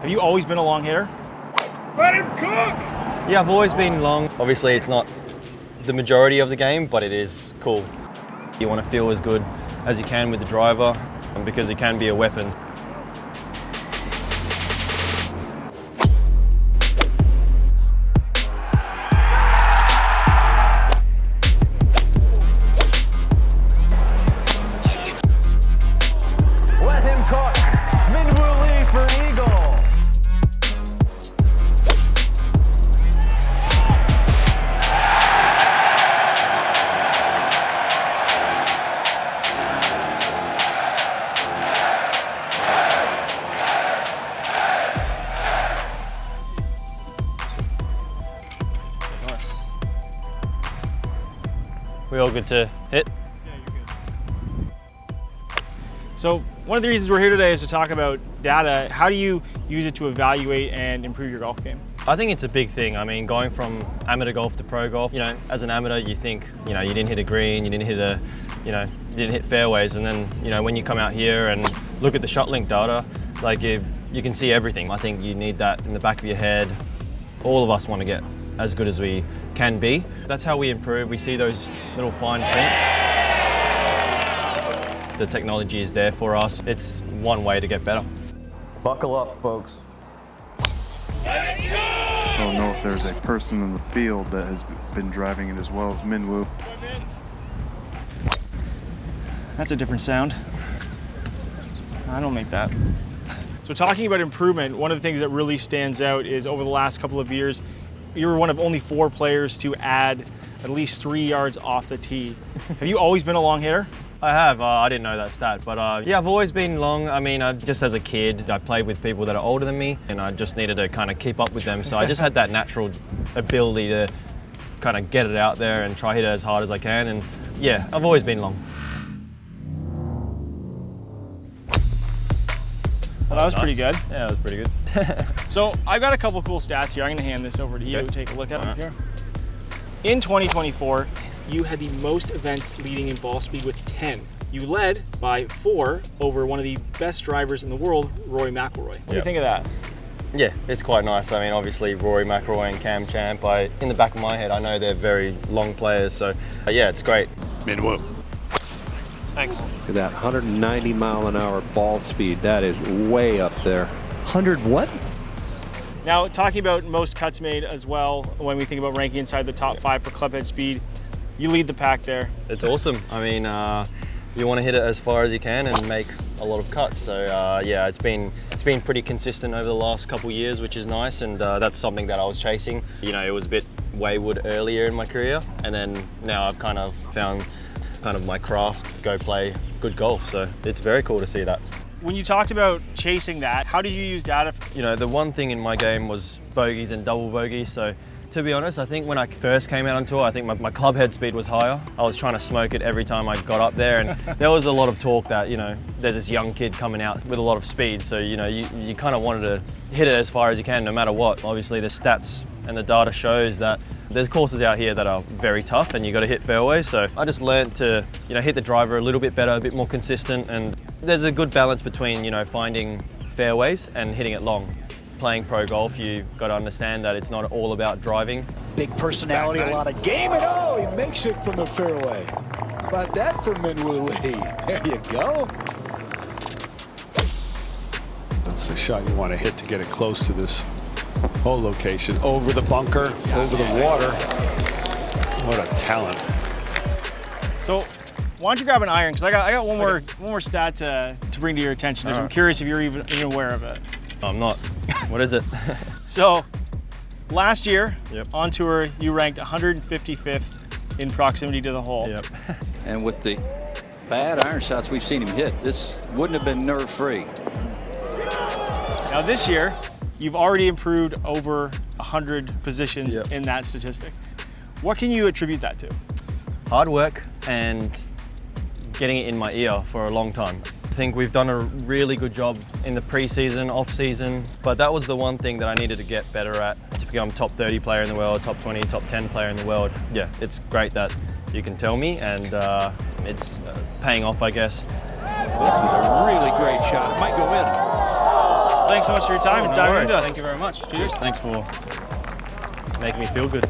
Have you always been a long hitter? Let him cook! Yeah, I've always been long. Obviously, it's not the majority of the game, but it is cool. You want to feel as good as you can with the driver, because it can be a weapon. Let him cook. Min-woo Lee for eagle. We all good to hit? Yeah, you're good. So one of the reasons we're here today is to talk about data. How do you use it to evaluate and improve your golf game? I think it's a big thing. I mean, going from amateur golf to pro golf, as an amateur, you think, you didn't hit a green, you didn't hit you didn't hit fairways. And then, when you come out here and look at the ShotLink data, like you can see everything. I think you need that in the back of your head. All of us want to get as good as we can be. That's how we improve. We see those little fine prints. The technology is there for us. It's one way to get better. Buckle up, folks. I don't know if there's a person in the field that has been driving it as well as Min-woo. That's a different sound. I don't make that. So talking about improvement, one of the things that really stands out is over the last couple of years, you were one of only 4 players to add at least 3 yards off the tee. Have you always been a long hitter? I have. I didn't know that stat, but yeah, I've always been long. I mean, just as a kid, I played with people that are older than me, and I just needed to kind of keep up with them. So I just had that natural ability to kind of get it out there and try hit it as hard as I can. And yeah, I've always been long. Well, that was pretty good. Yeah, that was pretty good. So I've got a couple cool stats here. I'm gonna hand this over to you. Okay. Take a look at them here. In 2024, you had the most events leading in ball speed with 10. You led by 4 over one of the best drivers in the world, Rory McIlroy. What do you think of that? Yeah, it's quite nice. I mean, obviously Rory McIlroy and Cam Champ, in the back of my head, I know they're very long players. So yeah, it's great. Min-woo. Thanks. Look at that 190 mile an hour ball speed. That is way up there. 100 what? Now, talking about most cuts made as well, when we think about ranking inside the top 5 for clubhead speed, you lead the pack there. It's awesome. I mean, you want to hit it as far as you can and make a lot of cuts. So yeah, it's been pretty consistent over the last couple of years, which is nice, and that's something that I was chasing. It was a bit wayward earlier in my career, and then now I've kind of found my craft, go play good golf. So it's very cool to see that. When you talked about chasing that, how did you use data? The one thing in my game was bogeys and double bogeys. So to be honest, I think when I first came out on tour, I think my club head speed was higher. I was trying to smoke it every time I got up there, and there was a lot of talk that, there's this young kid coming out with a lot of speed. So, you kind of wanted to hit it as far as you can, no matter what. Obviously, the stats and the data shows that there's courses out here that are very tough and you got to hit fairways. So I just learned to, hit the driver a little bit better, a bit more consistent, and there's a good balance between, finding fairways and hitting it long. Playing pro golf, you got to understand that it's not all about driving. Big personality, a lot of game, and he makes it from the fairway. How about that for Min-woo Lee? There you go. That's the shot you want to hit to get it close to this hole location. Over the bunker, over the water. What a talent. So why don't you grab an iron? Because I got one more stat to bring to your attention. I'm curious if you're even aware of it. I'm not. What is it? So last year, Yep. on tour, you ranked 155th in proximity to the hole. Yep. And with the bad iron shots we've seen him hit, this wouldn't have been nerve-free. Now this year, you've already improved over 100 positions Yep. in that statistic. What can you attribute that to? Hard work and getting it in my ear for a long time. I think we've done a really good job in the pre-season, off-season, but that was the one thing that I needed to get better at to become top 30 player in the world, top 20, top 10 player in the world. Yeah, it's great that you can tell me, and it's paying off, I guess. This is a really great shot. It might go in. Thanks so much for your time and diving into it. Thank you very much. Cheers. Thanks for making me feel good.